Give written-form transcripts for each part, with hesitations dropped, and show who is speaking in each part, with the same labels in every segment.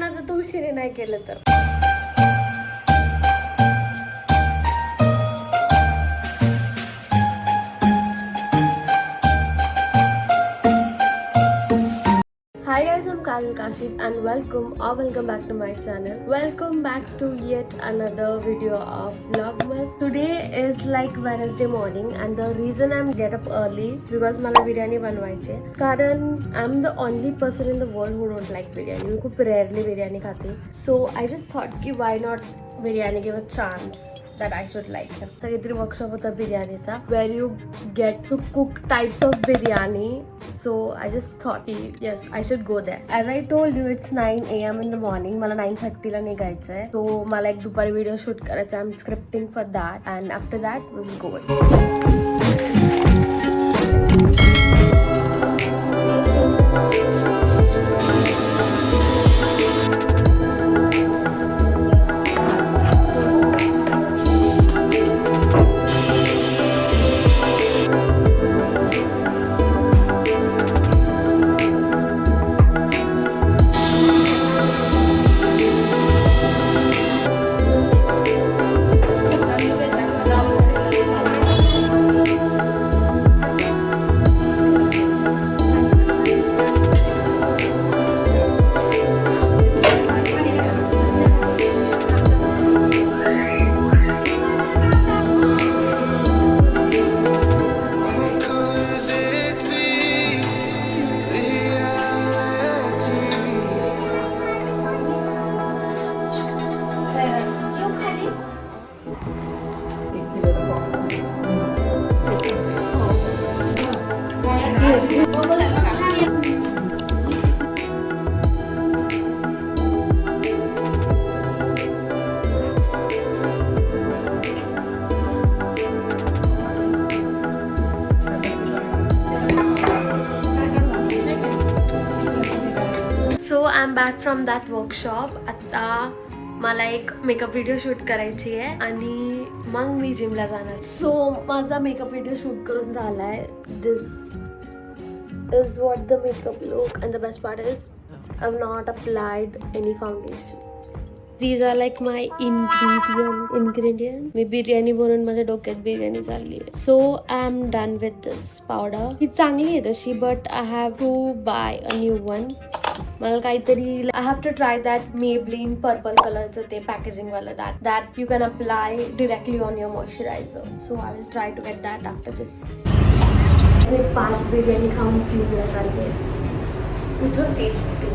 Speaker 1: करणार जर तू उशिरी नाही केलं तर. Hi guys, I'm Kashid and welcome back to my channel. Welcome back to yet another video of Vlogmas. Today is like Wednesday morning and the reason I'm get up early because मला बिर्याणी बनवायची आहे. कारण I'm the only person in the world who don't like biryani. मी खूप rarely biryani खाते. So I just thought की why not biryani give a chance. That I should like him. काहीतरी workshop होता बिर्याणीचा where you get to cook types of biryani. So I just thought yes, I should go there. As I told you, it's 9 AM in the morning. मला 9:30 ला निघायचं आहे. So मला एक दुपारी video shoot करायचा. I'm scripting for that and after that we will go. So I'm back from that workshop. आता मला एक मेकअप व्हिडिओ शूट करायची आहे आणि मग मी जिमला जाणार. सो माझा मेकअप व्हिडिओ शूट करून झालाय. This is what the makeup look and the best part is I have not applied any foundation. These are like my ingredients. मी बिर्याणी बनवून माझ्या डोक्यात बिर्याणी चालली आहे. So I'm done with this powder. ही चांगली आहे तशी but I have to buy a new one. मला काहीतरी I have to try that Maybelline purple कलरचं ते पॅकेजिंग वाला that you can apply directly on your moisturizer. So I will try to get that after this. मी 5 बिर्याणी खाऊन जिमला चालली आहे. Which was tasty.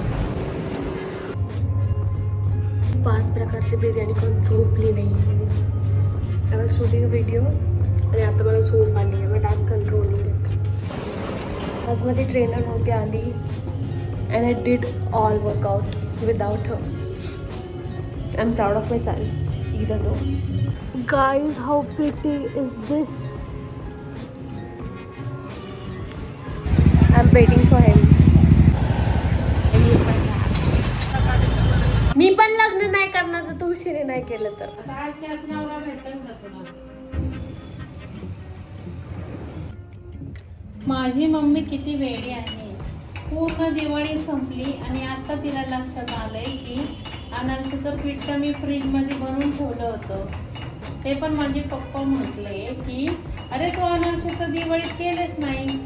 Speaker 1: 5 प्रकारची बिर्याणी खाऊन झोपली नाही. I was shooting a video आणि आता मला झोप आली आहे but I am controlling it. आज माझी ट्रेनर नव्हती आली and I did all workout without her. I'm proud of myself either though. Guys, how pretty is this? I'm waiting for him. मी पण लग्न नाही करणार जर तू उशिरी नाही केलं तर.
Speaker 2: माझी मम्मी किती वेडी आहे. पूर्ण दिवाळी संपली आणि आता तिला लक्षात आलंय की अनारशीचं पीठ तर मी फ्रीजमध्ये बनवून ठेवलं होतं. ते पण माझे पप्पा म्हटले की अरे तू अनारशी तर दिवाळीत केलेच नाही,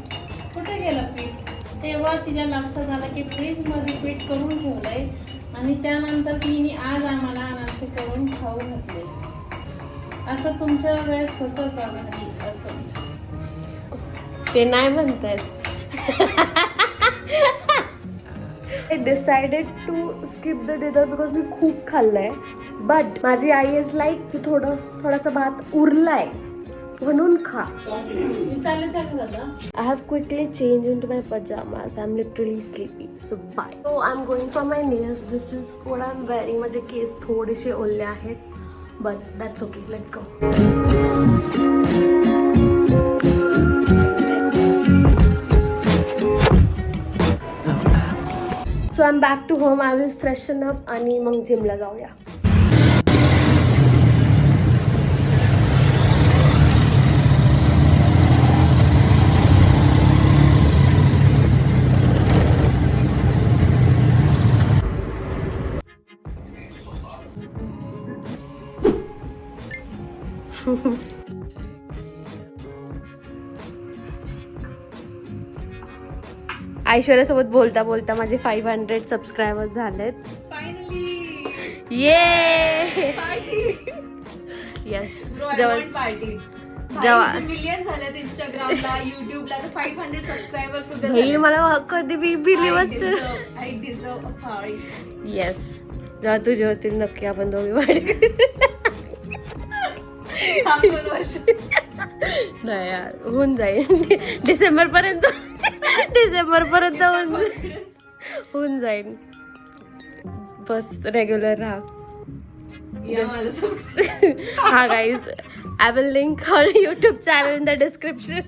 Speaker 2: कुठे गेलं पीठ. तेव्हा तिला लक्षात आलं की फ्रीजमध्ये पीठ करून ठेवलंय आणि त्यानंतर तिने आज आम्हाला अनारशी करून खाऊ घातले. असं तुमच्या वेळेस होतं का घरी असं?
Speaker 1: ते नाही म्हणतात. I decided to skip the dinner because मी खूप खाल्लंय. But माझी आई इज लाईक की थोडासा भात उरलाय म्हणून खा. I have quickly changed into my pajamas. I'm literally sleepy. So bye. So I'm going for my nails. This is what I'm wearing. माझे case थोडेसे ओले आहेत. But that's okay. Let's go. So I'm back to home. I will freshen up आणि मग जिमला जाऊया. ऐश्वर्यासोबत बोलता बोलता माझे 500 सबस्क्रायबर्स झालेत.
Speaker 3: फायनली
Speaker 1: ये
Speaker 3: पार्टी
Speaker 1: येस.
Speaker 3: ब्रो आय
Speaker 1: जेव्हा
Speaker 3: वांट पार्टी.
Speaker 1: जेव्हा
Speaker 3: मिलियन झाल्यात इंस्टाग्रामला, युट्यूबला तर 500 सबस्क्रायबर सुद्धा
Speaker 1: भाई
Speaker 3: झालेत.
Speaker 1: मला कधी बी बिलीवच.
Speaker 3: I deserve a party.
Speaker 1: Yes, जेव्हा तुझे होतील नक्की आपण दोघी वाढ.
Speaker 3: थांब 2 वर्ष.
Speaker 1: नाही यार, होऊन जाईल डिसेंबर पर्यंत. डिसेंबर पर्यंत होऊन जाईल. बस रेग्युलर राहा.
Speaker 3: या मला subscribe.
Speaker 1: हा guys, I will link our YouTube channel in the description.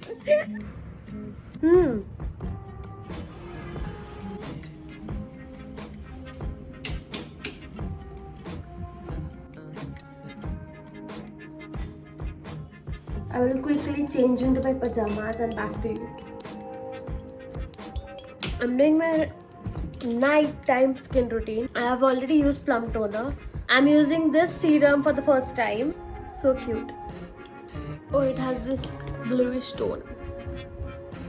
Speaker 1: I will quickly change into my pajamas and back to you. I'm doing my nighttime skin routine. I have already used plum toner. I'm using this serum for the first time. So cute. Oh, it has this bluish tone.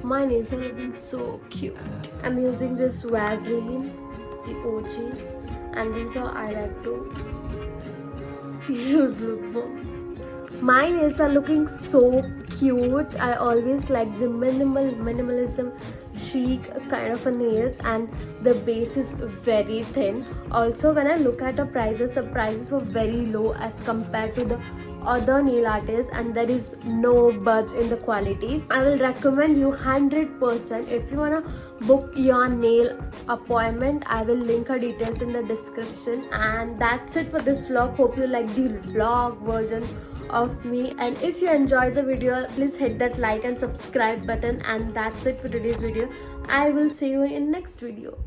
Speaker 1: My nails are looking so cute. I'm using this Vaseline, the OG, and this is how I like to use lip balm. My nails are looking so cute. I always like the minimalism chic kind of a nails, and the base is very thin. Also, when I look at the prices were very low as compared to the other nail artists, and there is no budge in the quality. I will recommend you 100%. If you wanna book your nail appointment, I will link her details in the description. And that's it for this vlog. Hope you like the vlog version of me, and if you enjoyed the video, please hit that like and subscribe button. And that's it for today's video. I will see you in next video.